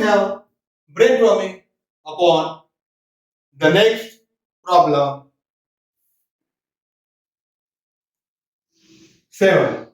have brainstorming upon the next problem 7.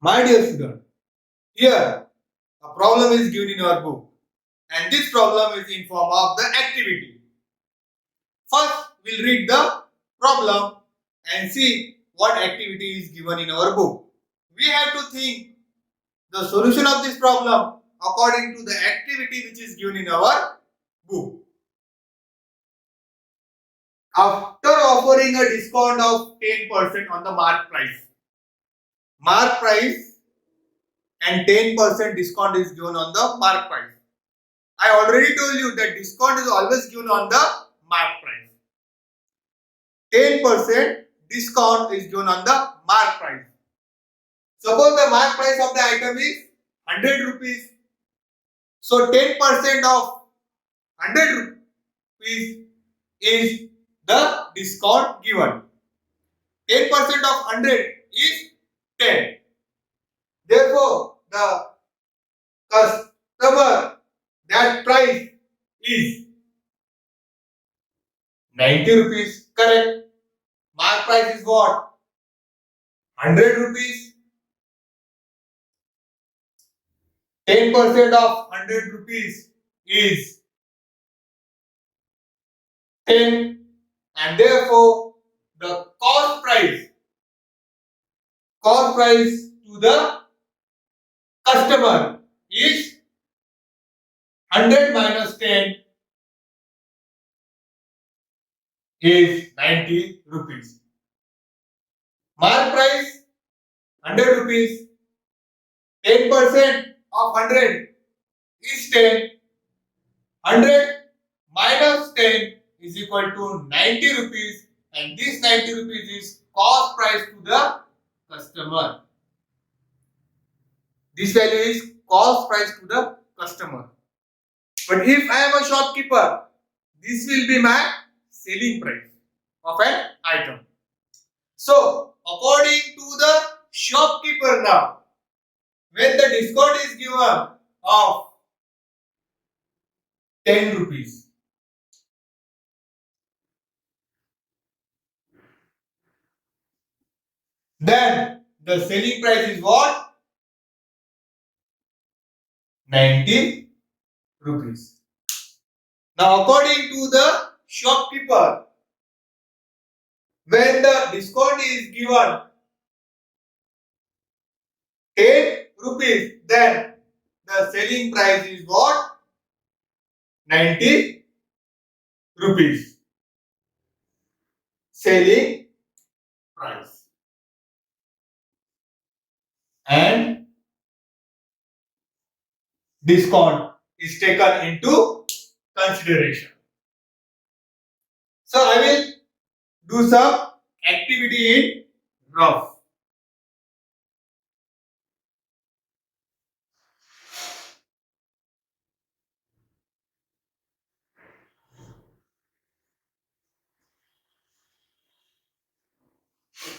My dear student, here a problem is given in your book and this problem is in form of the activity. First, we'll read the problem and see what activity is given in our book. We have to think the solution of this problem according to the activity which is given in our book. After offering a discount of 10% on the mark price and 10% discount is given on the mark price. I already told you that discount is always given on the mark price. 10% discount is given on the mark price. Suppose the mark price of the item is 100 rupees. So 10% of 100 rupees is the discount given. 10% of 100 is 10. Therefore, the customer, that price is 90 rupees. Correct. Mark price is what? 100 rupees. 10% of 100 rupees is 10, and therefore the cost price to the customer is 100 minus 10 is 90 rupees. Mark price 100 rupees. 10% of 100 is 10. 100 minus 10 is equal to 90 rupees, and this 90 rupees is cost price to the customer. This value is cost price to the customer. But if I am a shopkeeper, this will be my selling price of an item. So, according to the shopkeeper now, when the discount is given of 10 rupees, then the selling price is what? 90 rupees. Now, according to the shopkeeper, when the discount is given 10 rupees, then the selling price is what? 90 rupees. Selling price. And discount is taken into consideration. So I will do some activity in rough.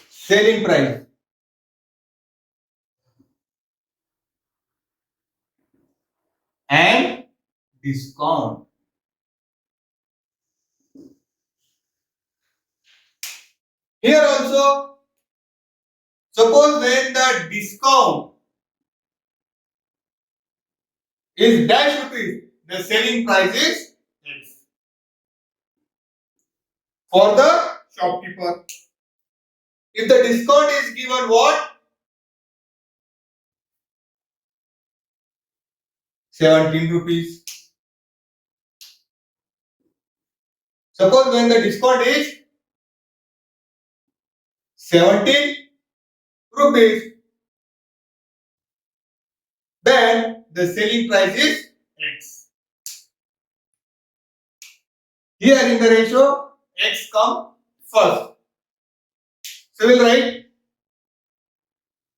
Selling price and discount. Here also, suppose when the discount is dash rupees, the selling price is X. For the shopkeeper, if the discount is given what? 17 rupees. Suppose when the discount is 17 rupees, then the selling price is X. Here in the ratio, X come first. So we'll write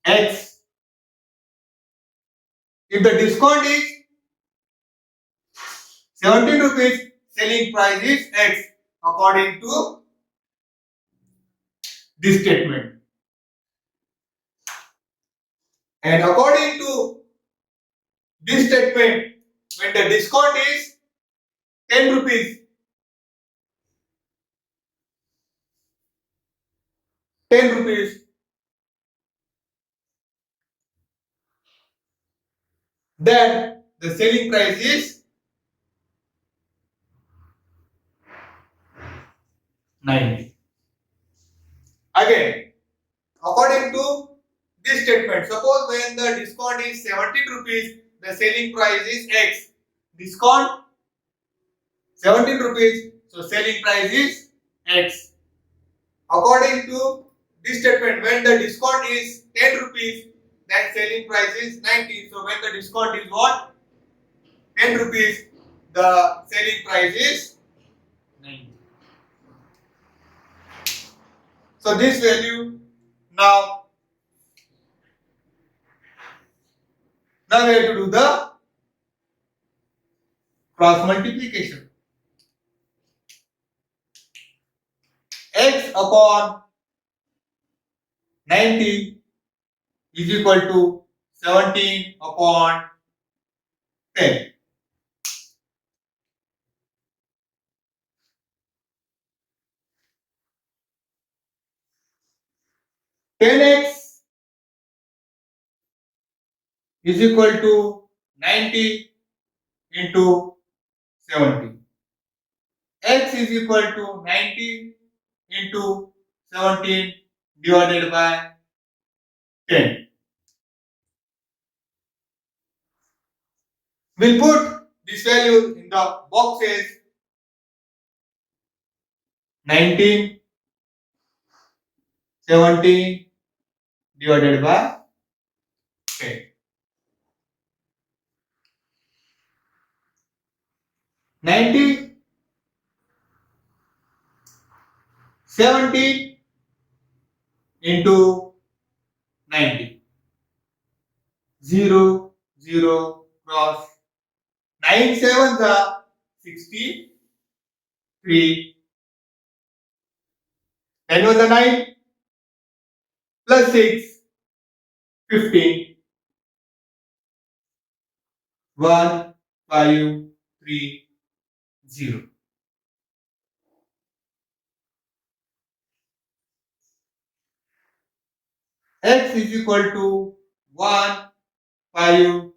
X. If the discount is 17 rupees, selling price is X according to this statement. And according to this statement, when the discount is 10 rupees, 10 rupees, then the selling price is 90. Again, according to this statement, suppose when the discount is 17 rupees, the selling price is X. Discount 17 rupees, so selling price is X. According to this statement, when the discount is 10 rupees, then selling price is 90. So when the discount is what? 10 rupees, the selling price is 90. So this value now we have to do the cross multiplication. X upon 90 is equal to 17 upon 10. Ten x is equal to 90 into 70. X is equal to 90 into 17 divided by 10. We'll put this value in the boxes 19, 17 divided by 10. 90, 17 into 90. 0, 0, cross. 9 sevens are 63. 10 was the 9 plus 6, 15. 1, 5, 3, 0. X is equal to 1, 5,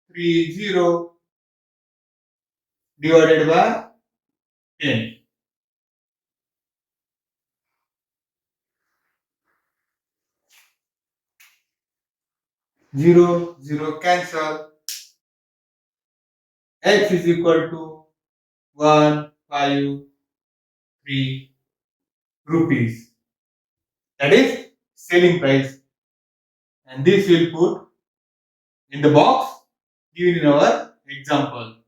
3, 0 divided by 10. 0, 0 cancel. X is equal to 1, 5, 3 rupees. That is selling price. And this will put in the box given in our example.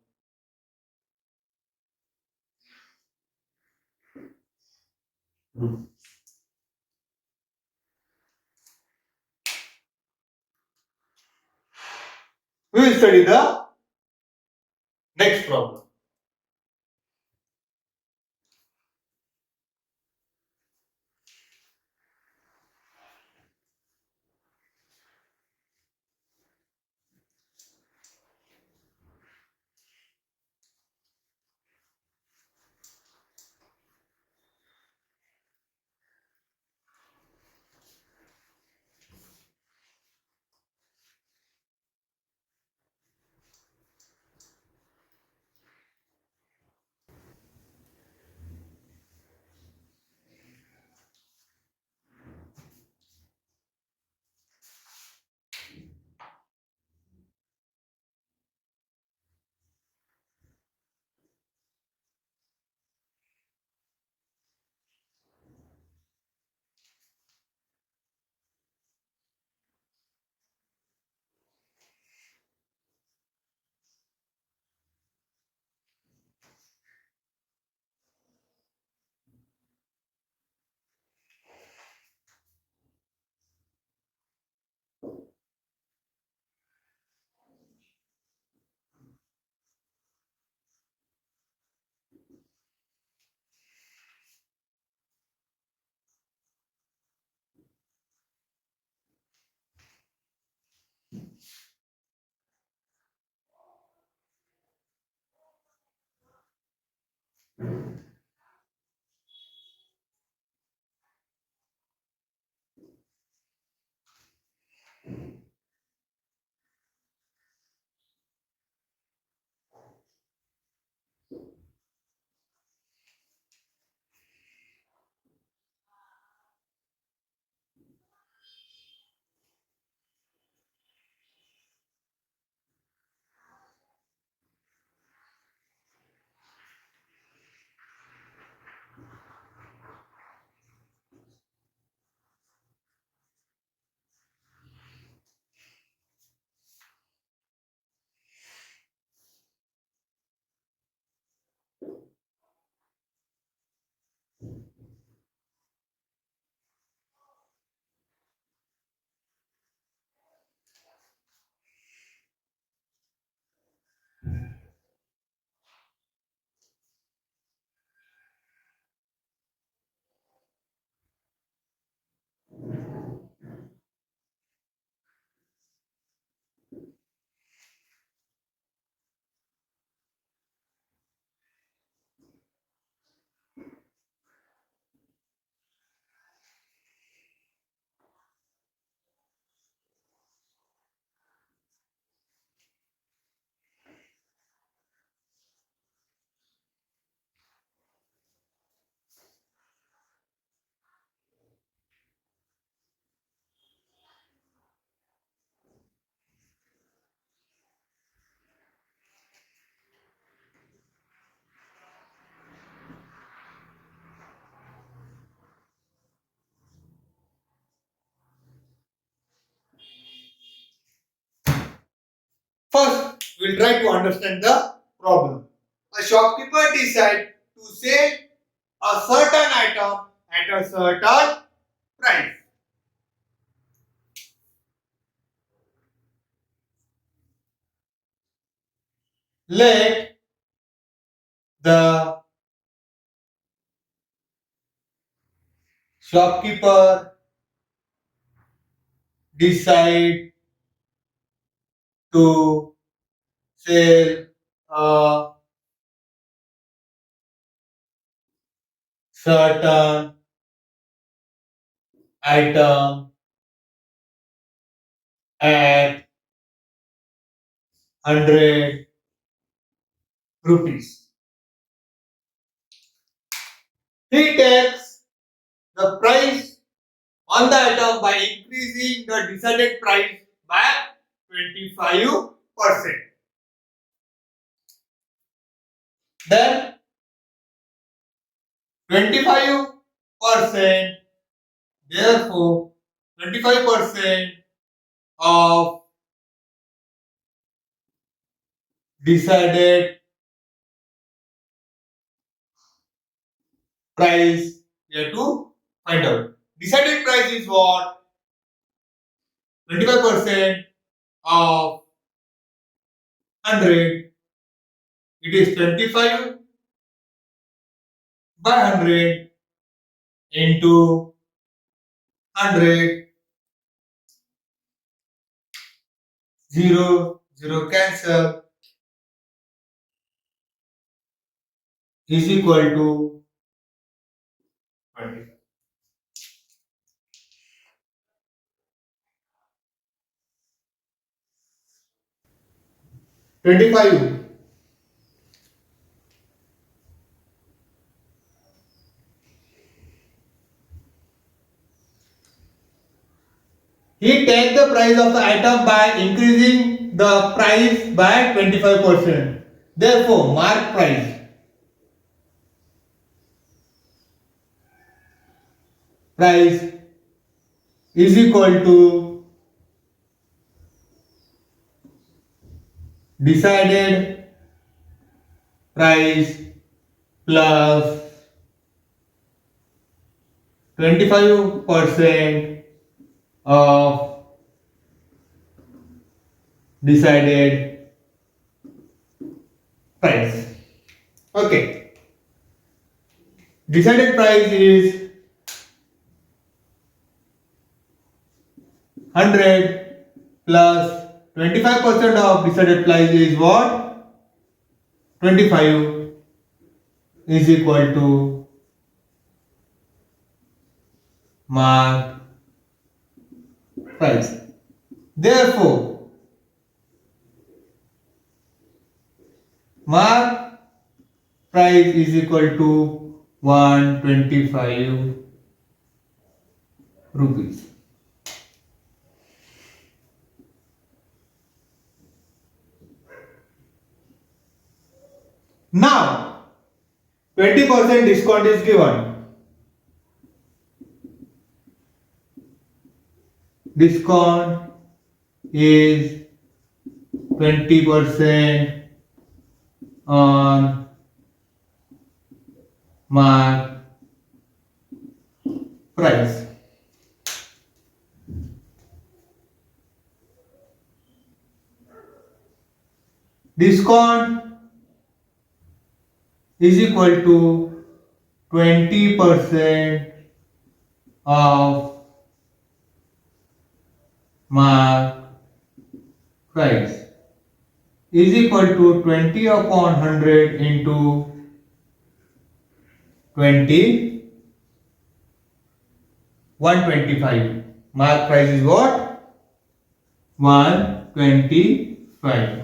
We will study the next problem. First, we'll try to understand the problem. A shopkeeper decides to sell a certain item at a certain price. Let the shopkeeper decide to sell a certain item at 100 rupees. He takes the price on the item by increasing the decided price by 25%. Then 25%, therefore 25% of decided price we have to find out. Decided price is what? 25% of 100. It is 25 by 100 into 100. 0, 0 cancel is equal to 20. 25. He takes the price of the item by increasing the price by 25%. Therefore, mark price is equal to decided price plus 25% of decided price. Okay. Decided price is 100 plus 25% of decided price is what? 25 is equal to mark price. Therefore, mark price is equal to 125 rupees. Now, 20% discount is given. Discount is 20% on mark price. Discount is equal to 20% of mark price is equal to 20 upon 100 into 20, 125. Mark price is what? 125.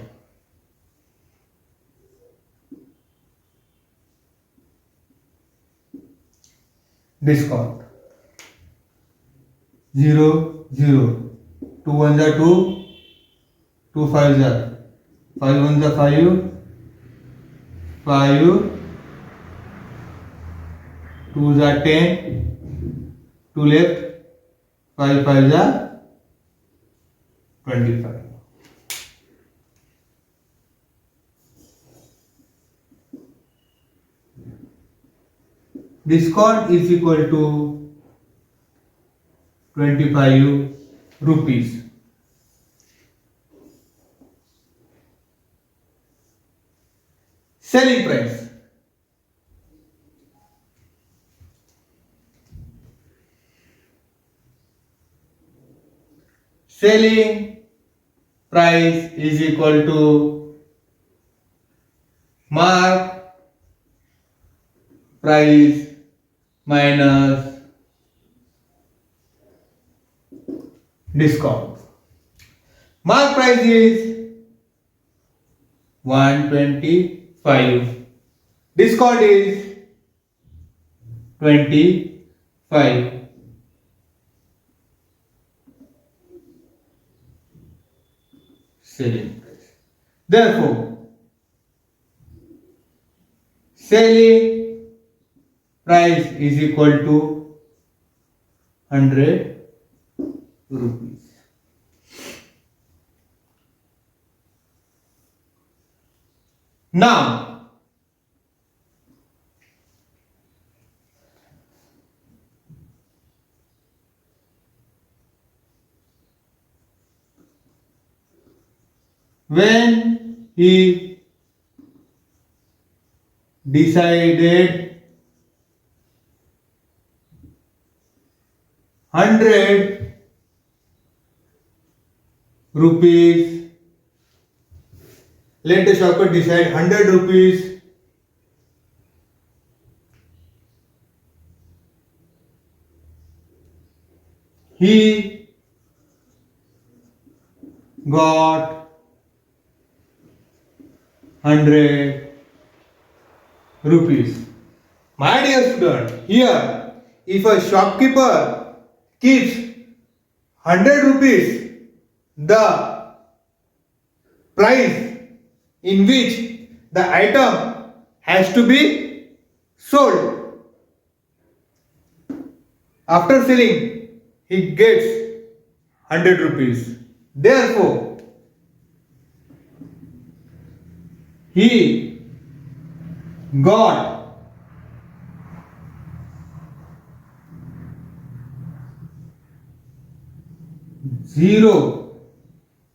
Discount 0, 0. 2 ones are 2, 2 fives are 5 ones are 5, 5, 2s are 10, 2 left, 5 fives are 25. discount is equal to 25 rupees. Selling price. Selling price is equal to mark price minus discount. Mark price is 125. Discount is 25. Selling price. Therefore, selling price is equal to 100 rupees. Now, when he decided 100 rupees, let the shopper decide 100 rupees he got 100 rupees. My dear student, here if a shopkeeper keeps 100 rupees, the price in which the item has to be sold. After selling, he gets 100 rupees. Therefore, he got 0.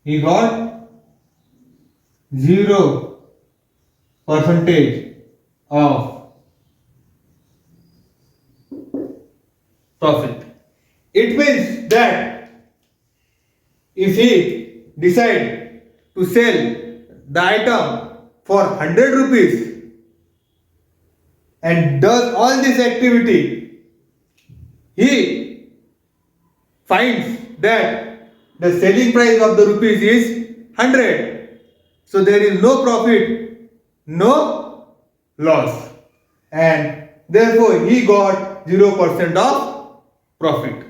He got 0% of profit. It means that if he decide to sell the item for 100 rupees and does all this activity, he finds that the selling price of the rupees is 100. So there is no profit, no loss, and therefore he got 0% of profit.